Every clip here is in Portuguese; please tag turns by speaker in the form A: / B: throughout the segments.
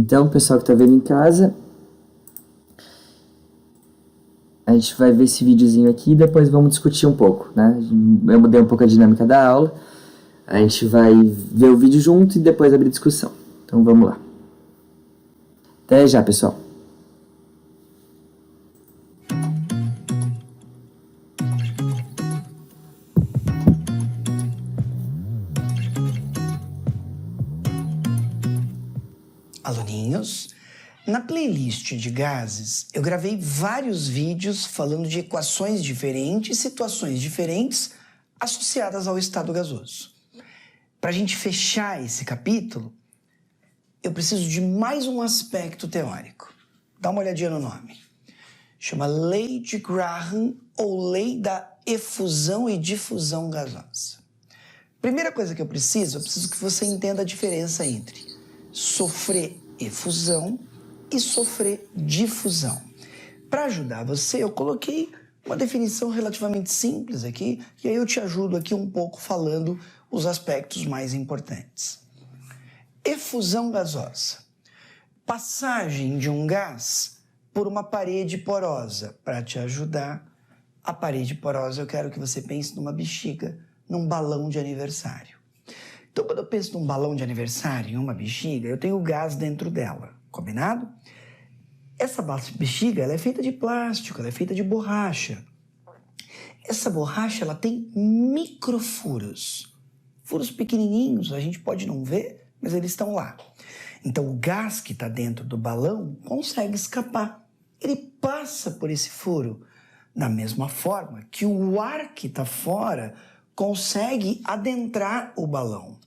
A: Então, pessoal que tá vendo em casa, a gente vai ver esse videozinho aqui e depois vamos discutir um pouco, né? Eu mudei um pouco a dinâmica da aula. A gente vai ver o vídeo junto e depois abrir discussão. Então vamos lá. Até já, pessoal.
B: Aluninhos, na playlist de gases, eu gravei vários vídeos falando de equações diferentes e situações diferentes associadas ao estado gasoso. Para a gente fechar esse capítulo, eu preciso de mais um aspecto teórico. Dá uma olhadinha no nome. Chama Lei de Graham ou Lei da Efusão e Difusão Gasosa. Primeira coisa que eu preciso que você entenda a diferença entre sofrer efusão e sofrer difusão. Para ajudar você, eu coloquei uma definição relativamente simples aqui, e aí eu te ajudo aqui um pouco falando os aspectos mais importantes. Efusão gasosa. Passagem de um gás por uma parede porosa. Para te ajudar, a parede porosa eu quero que você pense numa bexiga, num balão de aniversário. Então, quando eu penso num balão de aniversário, em uma bexiga, eu tenho gás dentro dela, combinado? Essa bexiga ela é feita de plástico, ela é feita de borracha. Essa borracha ela tem microfuros. Furos pequenininhos, a gente pode não ver, mas eles estão lá. Então, o gás que está dentro do balão consegue escapar. Ele passa por esse furo. Da mesma forma que o ar que está fora consegue adentrar o balão.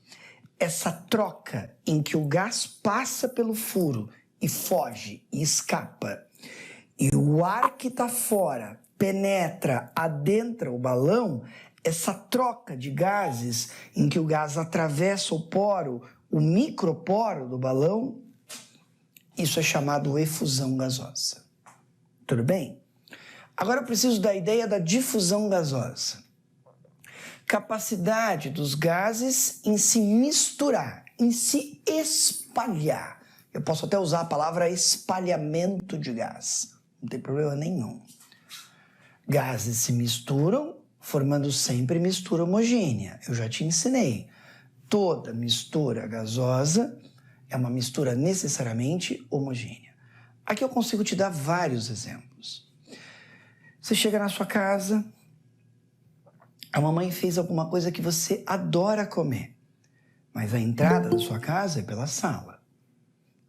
B: Essa troca em que o gás passa pelo furo e foge e escapa, e o ar que está fora penetra, adentra o balão, essa troca de gases em que o gás atravessa o poro, o microporo do balão, isso é chamado efusão gasosa. Tudo bem? Agora eu preciso da ideia da difusão gasosa. Capacidade dos gases em se misturar, em se espalhar. Eu posso até usar a palavra espalhamento de gás, não tem problema nenhum. Gases se misturam, formando sempre mistura homogênea. Eu já te ensinei. Toda mistura gasosa é uma mistura necessariamente homogênea. Aqui eu consigo te dar vários exemplos. Você chega na sua casa, a mamãe fez alguma coisa que você adora comer, mas a entrada da sua casa é pela sala.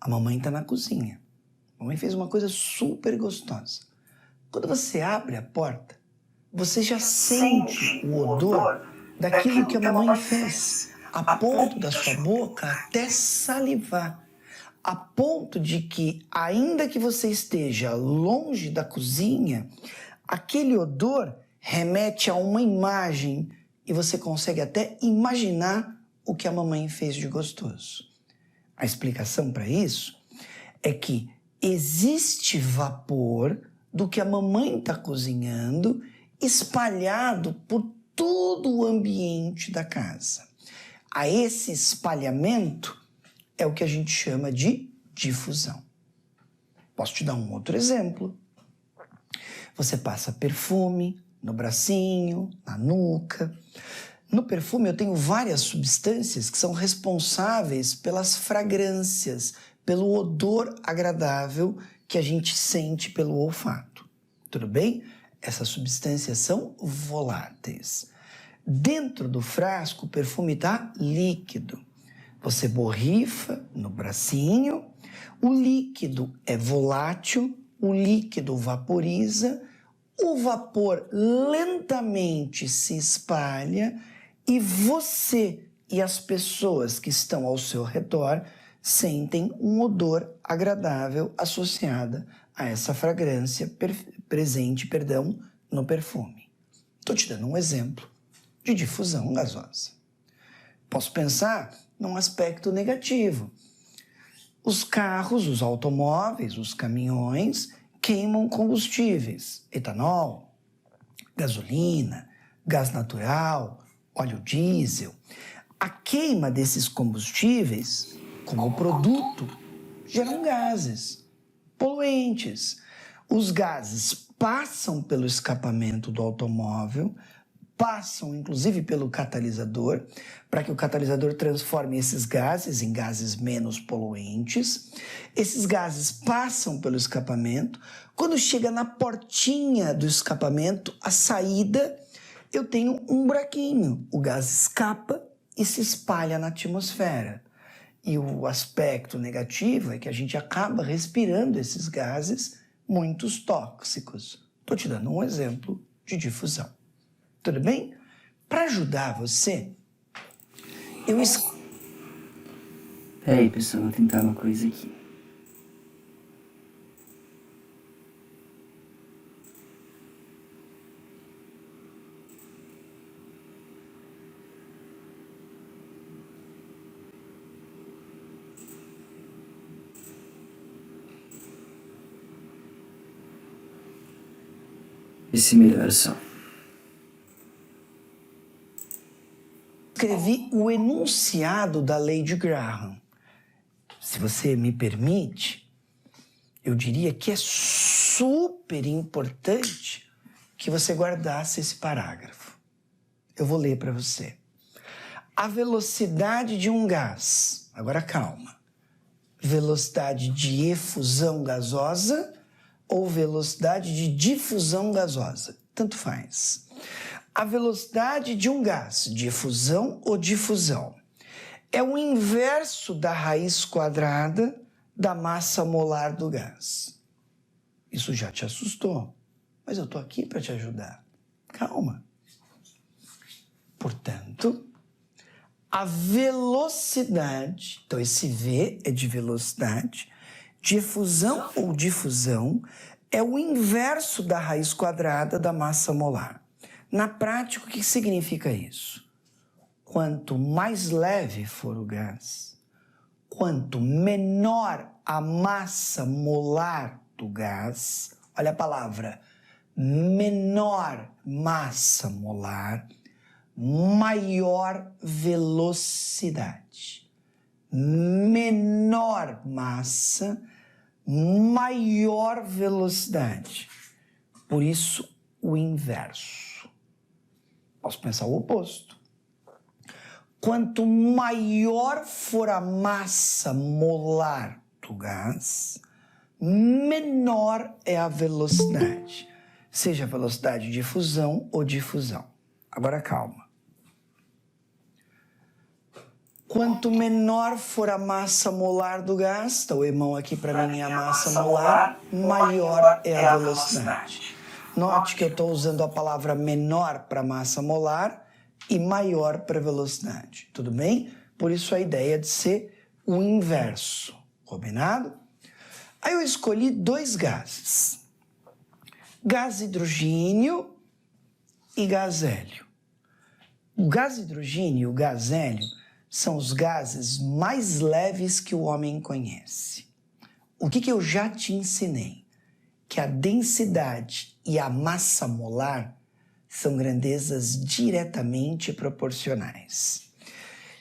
B: A mamãe está na cozinha. A mamãe fez uma coisa super gostosa. Quando você abre a porta, você já sente o odor daquilo que a mamãe fez, a ponto da sua boca até salivar. A ponto de que, ainda que você esteja longe da cozinha, aquele odor remete a uma imagem e você consegue até imaginar o que a mamãe fez de gostoso. A explicação para isso é que existe vapor do que a mamãe está cozinhando espalhado por todo o ambiente da casa. A esse espalhamento é o que a gente chama de difusão. Posso te dar um outro exemplo. Você passa perfume no bracinho, na nuca. No perfume eu tenho várias substâncias que são responsáveis pelas fragrâncias, pelo odor agradável que a gente sente pelo olfato. Tudo bem? Essas substâncias são voláteis. Dentro do frasco o perfume está líquido. Você borrifa no bracinho, o líquido é volátil, o líquido vaporiza, o vapor lentamente se espalha e você e as pessoas que estão ao seu redor sentem um odor agradável associada a essa fragrância presente no perfume. Estou te dando um exemplo de difusão gasosa. Posso pensar num aspecto negativo. Os carros, os automóveis, os caminhões queimam combustíveis, etanol, gasolina, gás natural, óleo diesel. A queima desses combustíveis, como produto geram gases poluentes. Os gases passam pelo escapamento do automóvel, passam inclusive pelo catalisador, para que o catalisador transforme esses gases em gases menos poluentes. Esses gases passam pelo escapamento. Quando chega na portinha do escapamento, a saída, eu tenho um buraquinho. O gás escapa e se espalha na atmosfera. E o aspecto negativo é que a gente acaba respirando esses gases muito tóxicos. Estou te dando um exemplo de difusão. Tudo bem? Para ajudar você,
A: Peraí, pessoal, vou tentar uma coisa aqui. Esse melhor som.
B: Escrevi o enunciado da lei de Graham. Se você me permite, eu diria que é super importante que você guardasse esse parágrafo. Eu vou ler para você. A velocidade de um gás, agora calma, velocidade de efusão gasosa ou velocidade de difusão gasosa, tanto faz. A velocidade de um gás, de efusão ou difusão, é o inverso da raiz quadrada da massa molar do gás. Isso já te assustou, mas eu estou aqui para te ajudar. Calma. Portanto, a velocidade, então esse V é de velocidade, de efusão ou difusão, é o inverso da raiz quadrada da massa molar. Na prática, o que significa isso? Quanto mais leve for o gás, quanto menor a massa molar do gás, olha a palavra, menor massa molar, maior velocidade. Menor massa, maior velocidade. Por isso, o inverso. Posso pensar o oposto. Quanto maior for a massa molar do gás, menor é a velocidade. Seja a velocidade de fusão ou difusão. Agora calma. Quanto menor for a massa molar do gás, está o irmão aqui para mim, a massa molar, maior é a velocidade. Note que eu estou usando a palavra menor para massa molar e maior para velocidade, tudo bem? Por isso a ideia de ser o inverso, combinado? Aí eu escolhi dois gases, gás hidrogênio e gás hélio. O gás hidrogênio e o gás hélio são os gases mais leves que o homem conhece. O que eu já te ensinei? Que a densidade e a massa molar são grandezas diretamente proporcionais.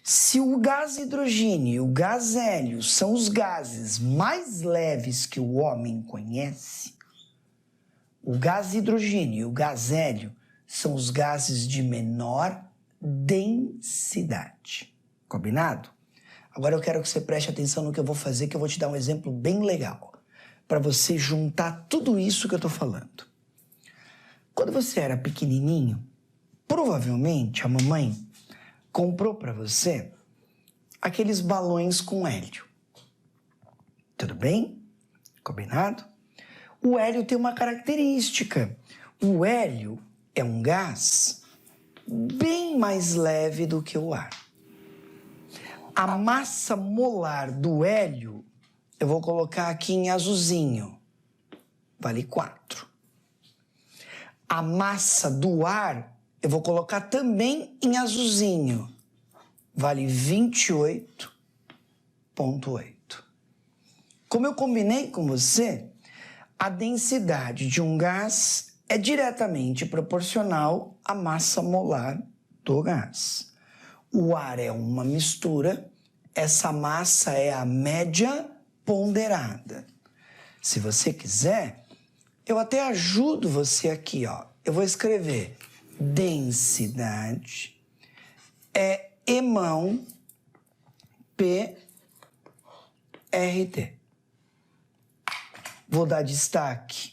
B: Se o gás hidrogênio e o gás hélio são os gases mais leves que o homem conhece, o gás hidrogênio e o gás hélio são os gases de menor densidade. Combinado? Agora eu quero que você preste atenção no que eu vou fazer, que eu vou te dar um exemplo bem legal, para você juntar tudo isso que eu estou falando. Quando você era pequenininho, provavelmente a mamãe comprou para você aqueles balões com hélio. Tudo bem? Combinado? O hélio tem uma característica. O hélio é um gás bem mais leve do que o ar. A massa molar do hélio, eu vou colocar aqui em azulzinho, vale 4. A massa do ar, eu vou colocar também em azulzinho, vale 28,8. Como eu combinei com você, a densidade de um gás é diretamente proporcional à massa molar do gás. O ar é uma mistura, essa massa é a média ponderada. Se você quiser, eu até ajudo você aqui, ó. Eu vou escrever densidade é emão PRT. Vou dar destaque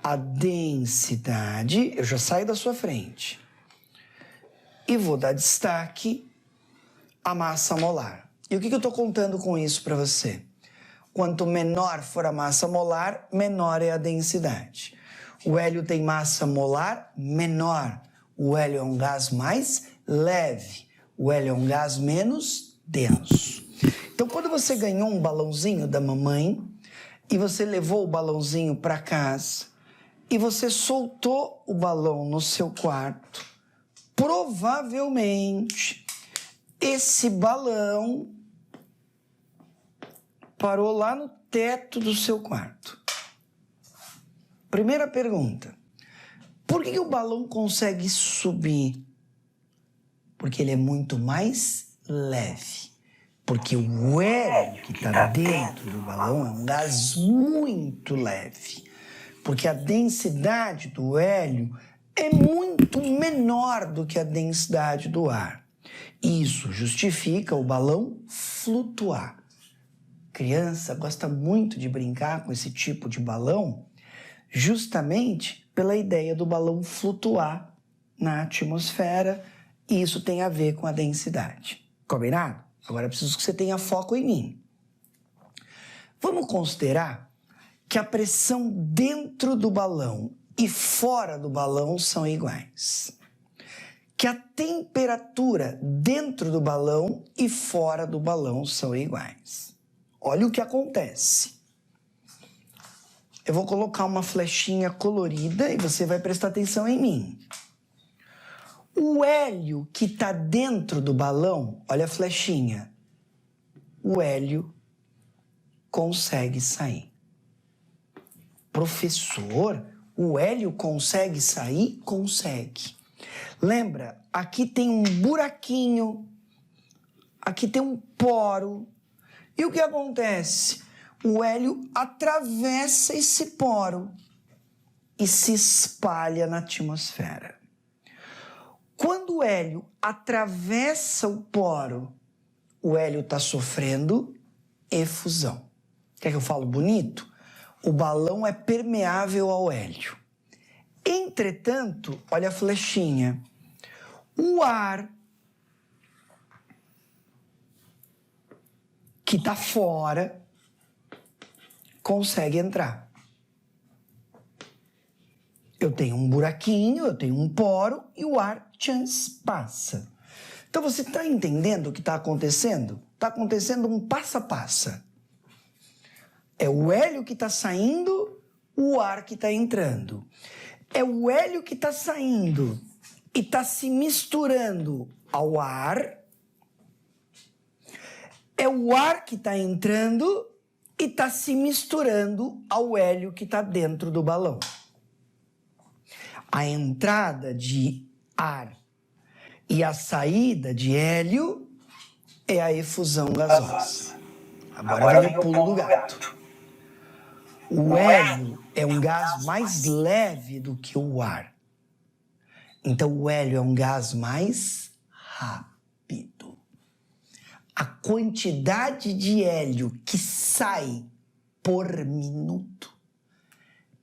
B: à densidade, eu já saio da sua frente. E vou dar destaque à massa molar. E o que eu estou contando com isso para você? Quanto menor for a massa molar, menor é a densidade. O hélio tem massa molar menor. O hélio é um gás mais leve. O hélio é um gás menos denso. Então, quando você ganhou um balãozinho da mamãe e você levou o balãozinho para casa e você soltou o balão no seu quarto, provavelmente esse balão parou lá no teto do seu quarto. Primeira pergunta: por que o balão consegue subir? Porque ele é muito mais leve. Porque o hélio que está dentro do balão é um gás muito leve. Porque a densidade do hélio é muito menor do que a densidade do ar. Isso justifica o balão flutuar. Criança gosta muito de brincar com esse tipo de balão, justamente pela ideia do balão flutuar na atmosfera, e isso tem a ver com a densidade. Combinado? Agora eu preciso que você tenha foco em mim. Vamos considerar que a pressão dentro do balão e fora do balão são iguais. Que a temperatura dentro do balão e fora do balão são iguais. Olha o que acontece. Eu vou colocar uma flechinha colorida e você vai prestar atenção em mim. O hélio que está dentro do balão, olha a flechinha, o hélio consegue sair. Professor, o hélio consegue sair? Consegue. Lembra, aqui tem um buraquinho, aqui tem um poro. E o que acontece? O hélio atravessa esse poro e se espalha na atmosfera. Quando o hélio atravessa o poro, o hélio está sofrendo efusão. Quer que eu falo bonito? O balão é permeável ao hélio. Entretanto, olha a flechinha, o ar que está fora consegue entrar. Eu tenho um buraquinho, eu tenho um poro e o ar passa. Então você está entendendo o que está acontecendo? Está acontecendo um passa-passa. É o hélio que está saindo, o ar que está entrando. É o hélio que está saindo e está se misturando ao ar. É o ar que está entrando e está se misturando ao hélio que está dentro do balão. A entrada de ar e a saída de hélio é a efusão gasosa. Agora vem o pulo do gato. O hélio é um gás mais leve do que o ar. Então o hélio é um gás mais rápido. A quantidade de hélio que sai por minuto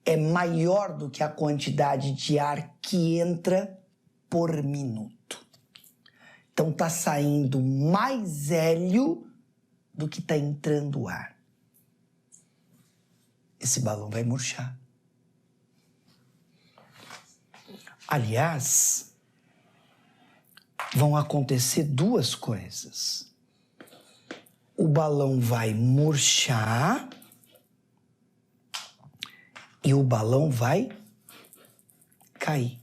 B: é maior do que a quantidade de ar que entra por minuto. Então está saindo mais hélio do que está entrando ar. Esse balão vai murchar. Aliás, vão acontecer duas coisas. O balão vai murchar e o balão vai cair.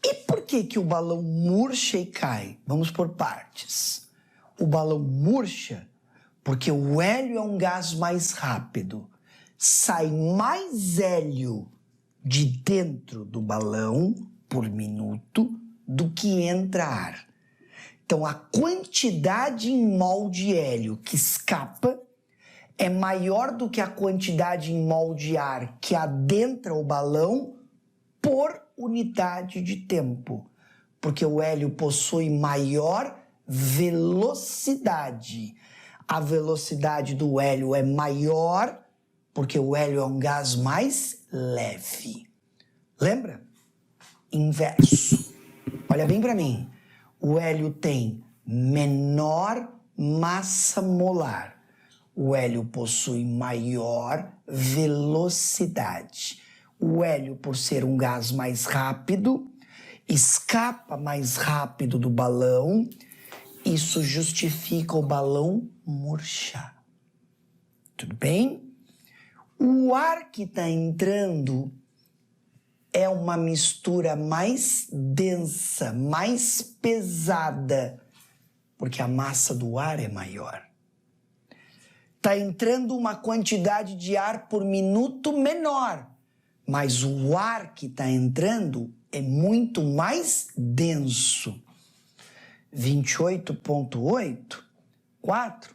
B: E por que o balão murcha e cai? Vamos por partes. O balão murcha porque o hélio é um gás mais rápido. Sai mais hélio de dentro do balão por minuto do que entra ar. Então, a quantidade em mol de hélio que escapa é maior do que a quantidade em mol de ar que adentra o balão por unidade de tempo, porque o hélio possui maior velocidade. A velocidade do hélio é maior porque o hélio é um gás mais leve. Lembra? Inverso. Olha bem para mim. O hélio tem menor massa molar. O hélio possui maior velocidade. O hélio, por ser um gás mais rápido, escapa mais rápido do balão. Isso justifica o balão murchar. Tudo bem? O ar que está entrando é uma mistura mais densa, mais pesada, porque a massa do ar é maior. Está entrando uma quantidade de ar por minuto menor, mas o ar que está entrando é muito mais denso. 28,8, 4.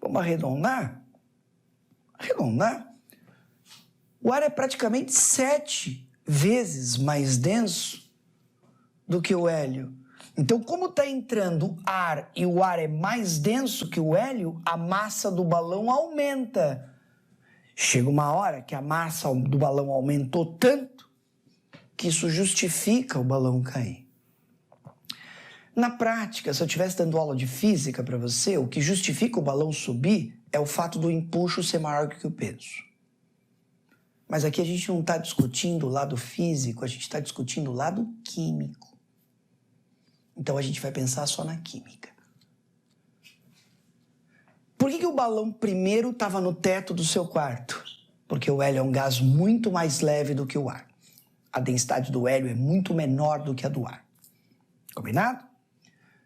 B: Vamos arredondar? Arredondar. O ar é praticamente 7 vezes mais denso do que o hélio. Então, como está entrando ar e o ar é mais denso que o hélio, a massa do balão aumenta. Chega uma hora que a massa do balão aumentou tanto que isso justifica o balão cair. Na prática, se eu estivesse dando aula de física para você, o que justifica o balão subir é o fato do empuxo ser maior que o peso. Mas aqui a gente não está discutindo o lado físico, a gente está discutindo o lado químico. Então a gente vai pensar só na química. Por que o balão primeiro estava no teto do seu quarto? Porque o hélio é um gás muito mais leve do que o ar. A densidade do hélio é muito menor do que a do ar. Combinado?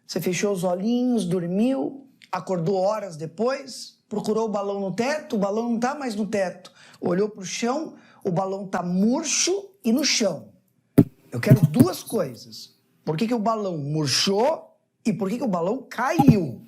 B: Você fechou os olhinhos, dormiu, acordou horas depois, procurou o balão no teto, o balão não está mais no teto. Olhou para o chão, o balão está murcho e no chão. Eu quero duas coisas. Por que o balão murchou e por que o balão caiu?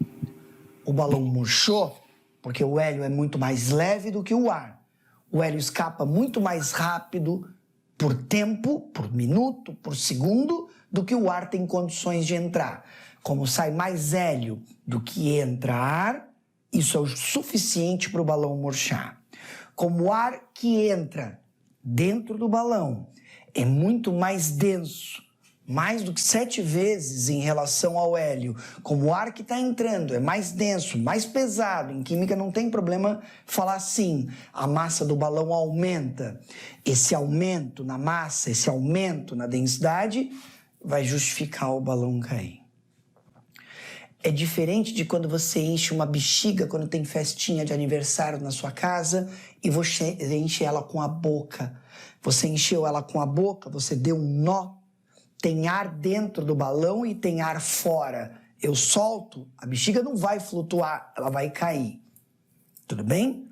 B: O balão murchou porque o hélio é muito mais leve do que o ar. O hélio escapa muito mais rápido por tempo, por minuto, por segundo, do que o ar tem condições de entrar. Como sai mais hélio do que entra ar, isso é o suficiente para o balão murchar. Como o ar que entra dentro do balão é muito mais denso, mais do que 7 vezes em relação ao hélio, como o ar que está entrando é mais denso, mais pesado, em química não tem problema falar assim, a massa do balão aumenta. Esse aumento na massa, esse aumento na densidade vai justificar o balão cair. É diferente de quando você enche uma bexiga, quando tem festinha de aniversário na sua casa e você enche ela com a boca. Você encheu ela com a boca, você deu um nó, tem ar dentro do balão e tem ar fora. Eu solto, a bexiga não vai flutuar, ela vai cair. Tudo bem?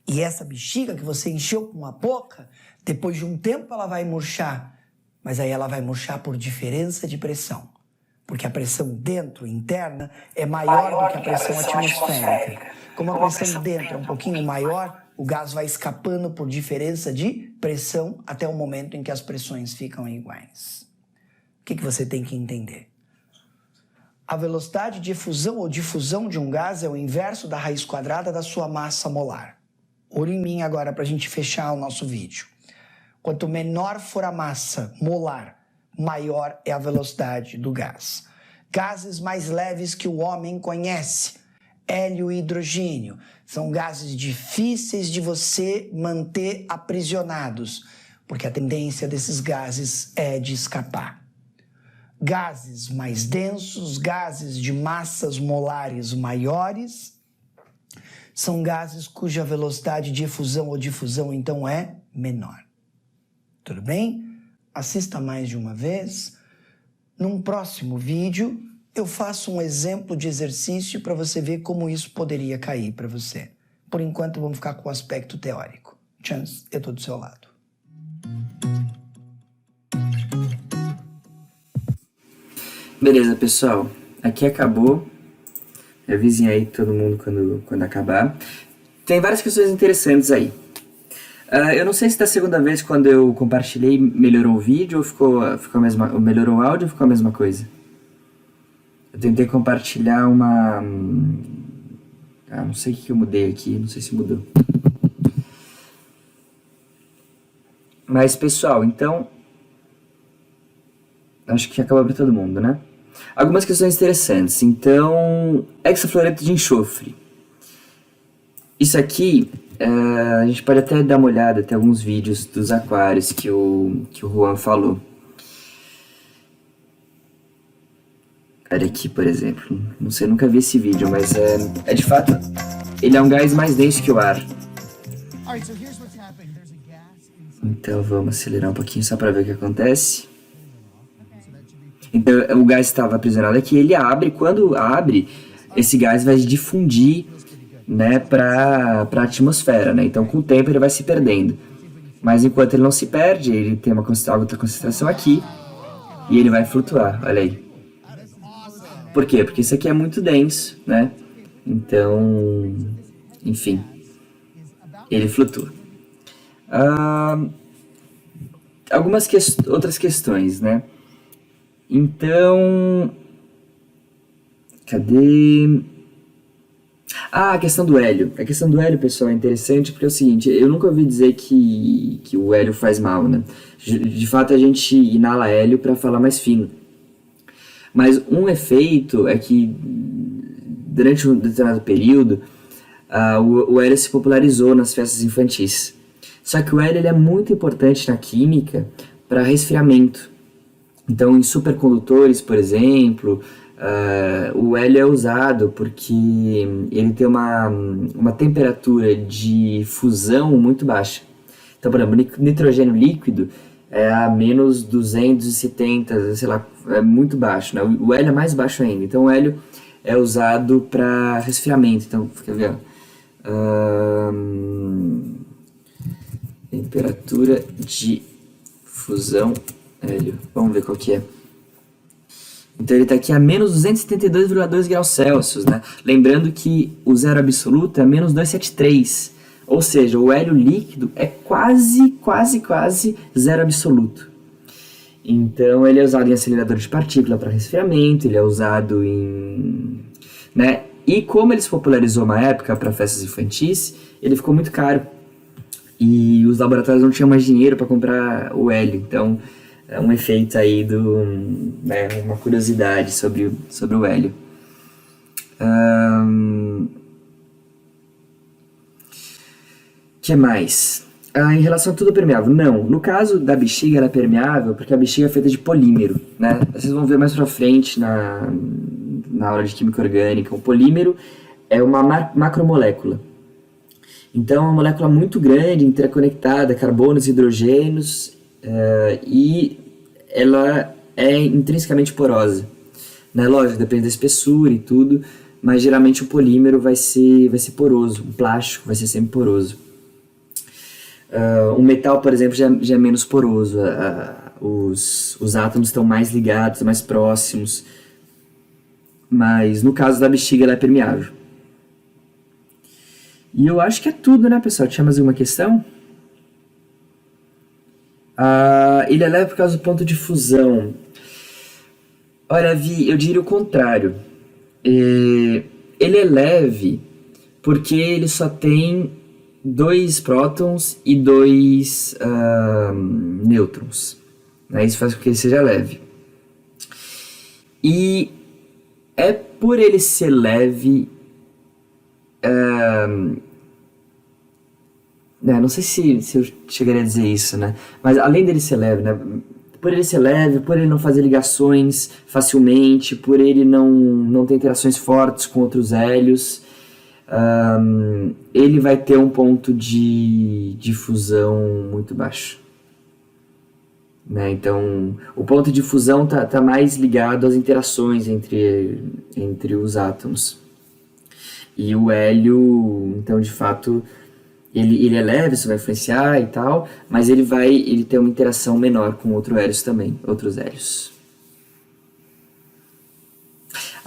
B: E essa bexiga que você encheu com a boca, depois de um tempo ela vai murchar. Mas aí ela vai murchar por diferença de pressão. Porque a pressão dentro, interna, é maior do que a pressão atmosférica. Como a pressão dentro é um pouquinho maior, o gás vai escapando por diferença de pressão até o momento em que as pressões ficam iguais. O que você tem que entender? A velocidade de efusão ou difusão de um gás é o inverso da raiz quadrada da sua massa molar. Olha em mim agora para a gente fechar o nosso vídeo. Quanto menor for a massa molar, maior é a velocidade do gás. Gases mais leves que o homem conhece, hélio e hidrogênio, são gases difíceis de você manter aprisionados, porque a tendência desses gases é de escapar. Gases mais densos, gases de massas molares maiores, são gases cuja velocidade de efusão ou difusão, então, é menor. Tudo bem? Assista mais de uma vez. Num próximo vídeo, eu faço um exemplo de exercício para você ver como isso poderia cair para você. Por enquanto, vamos ficar com o aspecto teórico. Chance, eu estou do seu lado.
A: Beleza, pessoal. aqui acabou. Avisem aí todo mundo quando acabar. Tem várias questões interessantes aí. Eu não sei se da segunda vez, quando eu compartilhei, melhorou o vídeo ou ficou a mesma, melhorou o áudio ou ficou a mesma coisa? Eu tentei compartilhar uma... não sei o que eu mudei aqui, não sei se mudou. Mas, pessoal, então... acho que acabou para todo mundo, né? Algumas questões interessantes. Então, hexafluoreto de enxofre. Isso aqui, a gente pode até dar uma olhada, tem alguns vídeos dos aquários que o Juan falou. Olha aqui, por exemplo. Não sei, nunca vi esse vídeo, mas é de fato... ele é um gás mais denso que o ar. Então vamos acelerar um pouquinho só para ver o que acontece. Então o gás estava aprisionado aqui, ele abre, quando abre, esse gás vai difundir, né, para a atmosfera, né? Então com o tempo ele vai se perdendo. Mas enquanto ele não se perde, ele tem uma alta concentração aqui e ele vai flutuar, olha aí. Por quê? Porque isso aqui é muito denso, né? Então, enfim, ele flutua. Algumas outras questões, né? Então, cadê? A questão do hélio. A questão do hélio, pessoal, é interessante porque é o seguinte, eu nunca ouvi dizer que o hélio faz mal, né? De fato, a gente inala hélio para falar mais fino. Mas um efeito é que, durante um determinado período, o hélio se popularizou nas festas infantis. Só que o hélio ele é muito importante na química para resfriamento. Então, em supercondutores, por exemplo, o hélio é usado porque ele tem uma temperatura de fusão muito baixa. Então, por exemplo, nitrogênio líquido é a menos 270, sei lá, é muito baixo, né? O hélio é mais baixo ainda. Então, o hélio é usado para resfriamento. Então, quer ver? Temperatura de fusão hélio. Vamos ver qual que é. Então ele está aqui a menos 272,2 graus Celsius, né? Lembrando que o zero absoluto é menos 273. Ou seja, o hélio líquido é quase zero absoluto. Então ele é usado em acelerador de partícula para resfriamento, ele é usado em... né? E como ele se popularizou uma época para festas infantis, ele ficou muito caro. E os laboratórios não tinham mais dinheiro para comprar o hélio. Então é um efeito aí né, uma curiosidade sobre o hélio. Que mais? Em relação a tudo permeável, não. No caso da bexiga, ela é permeável porque a bexiga é feita de polímero, né? Vocês vão ver mais pra frente na aula de química orgânica. O polímero é uma macromolécula. Então é uma molécula muito grande, interconectada, carbonos e hidrogênios, e ela é intrinsecamente porosa. Né? Lógico, depende da espessura e tudo, mas geralmente o polímero vai ser poroso, o plástico vai ser sempre poroso. O metal, por exemplo, já é menos poroso, os átomos estão mais ligados, mais próximos, mas no caso da bexiga ela é permeável. E eu acho que é tudo, né, pessoal? Tinha mais alguma questão? Ele é leve por causa do ponto de fusão. Olha, Vi, eu diria o contrário. Ele é leve porque ele só tem 2 prótons e 2 nêutrons. Né? Isso faz com que ele seja leve. E é por ele ser leve... não sei se eu chegaria a dizer isso, né? Mas além dele ser leve, né? Por ele ser leve, por ele não fazer ligações facilmente, por ele não ter interações fortes com outros hélios, ele vai ter um ponto de fusão muito baixo. Né? Então, o ponto de fusão tá mais ligado às interações entre os átomos. E o hélio, então, de fato, ele é leve, isso vai influenciar e tal, mas ele tem uma interação menor com outros hélios também, outros hélios.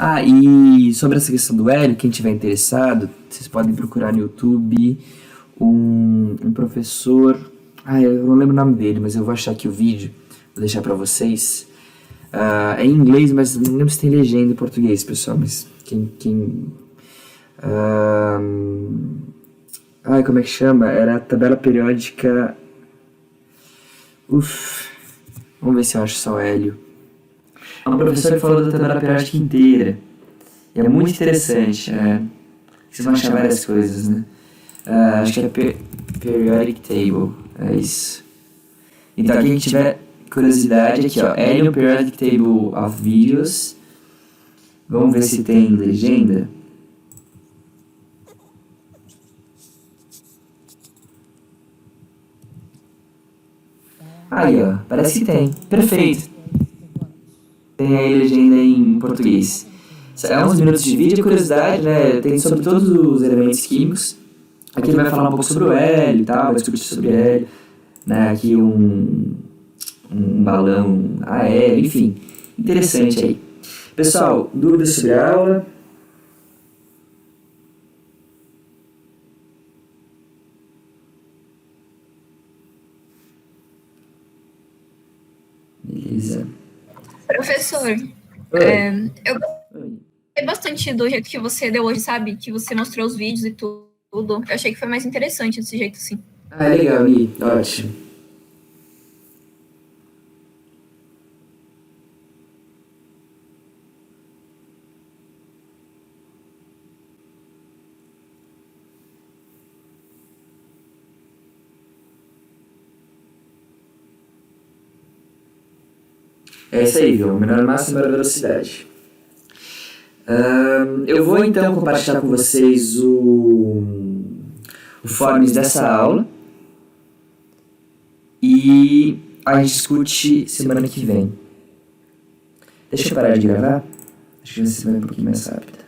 A: Ah, e sobre essa questão do hélio, quem tiver interessado, vocês podem procurar no YouTube um professor. Ah, eu não lembro o nome dele, mas eu vou achar aqui o vídeo, vou deixar pra vocês. É em inglês, mas não lembro se tem legenda em português, pessoal, mas como é que chama? Era a tabela periódica. Vamos ver se eu acho só hélio. É um professor que falou da tabela periódica inteira. E é muito interessante. Vocês vão achar várias coisas, né? Acho que é Periodic Table. É isso. Então, quem tiver curiosidade, aqui ó, Helium Periodic Table of Videos. Vamos ver se tem legenda. Aí ó, parece que tem. Perfeito. Tem aí legenda em português. É uns minutos de vídeo, curiosidade, né? Tem sobre todos os elementos químicos. Aqui ele vai falar um pouco sobre o hélio e tal, vai discutir sobre hélio. Né? Aqui um balão aéreo, enfim. Interessante aí. Pessoal, dúvidas sobre a aula? Beleza.
C: Professor, eu gostei bastante do jeito que você deu hoje, sabe? Que você mostrou os vídeos e tudo. Eu achei que foi mais interessante desse jeito, assim.
A: Ah, legal, Gui. Ótimo. É isso aí, viu? Menor massa, menor velocidade. Eu vou então compartilhar com vocês o forms dessa aula e a gente discute semana que vem. Deixa eu parar de gravar. Acho que vai ser um pouquinho mais rápido.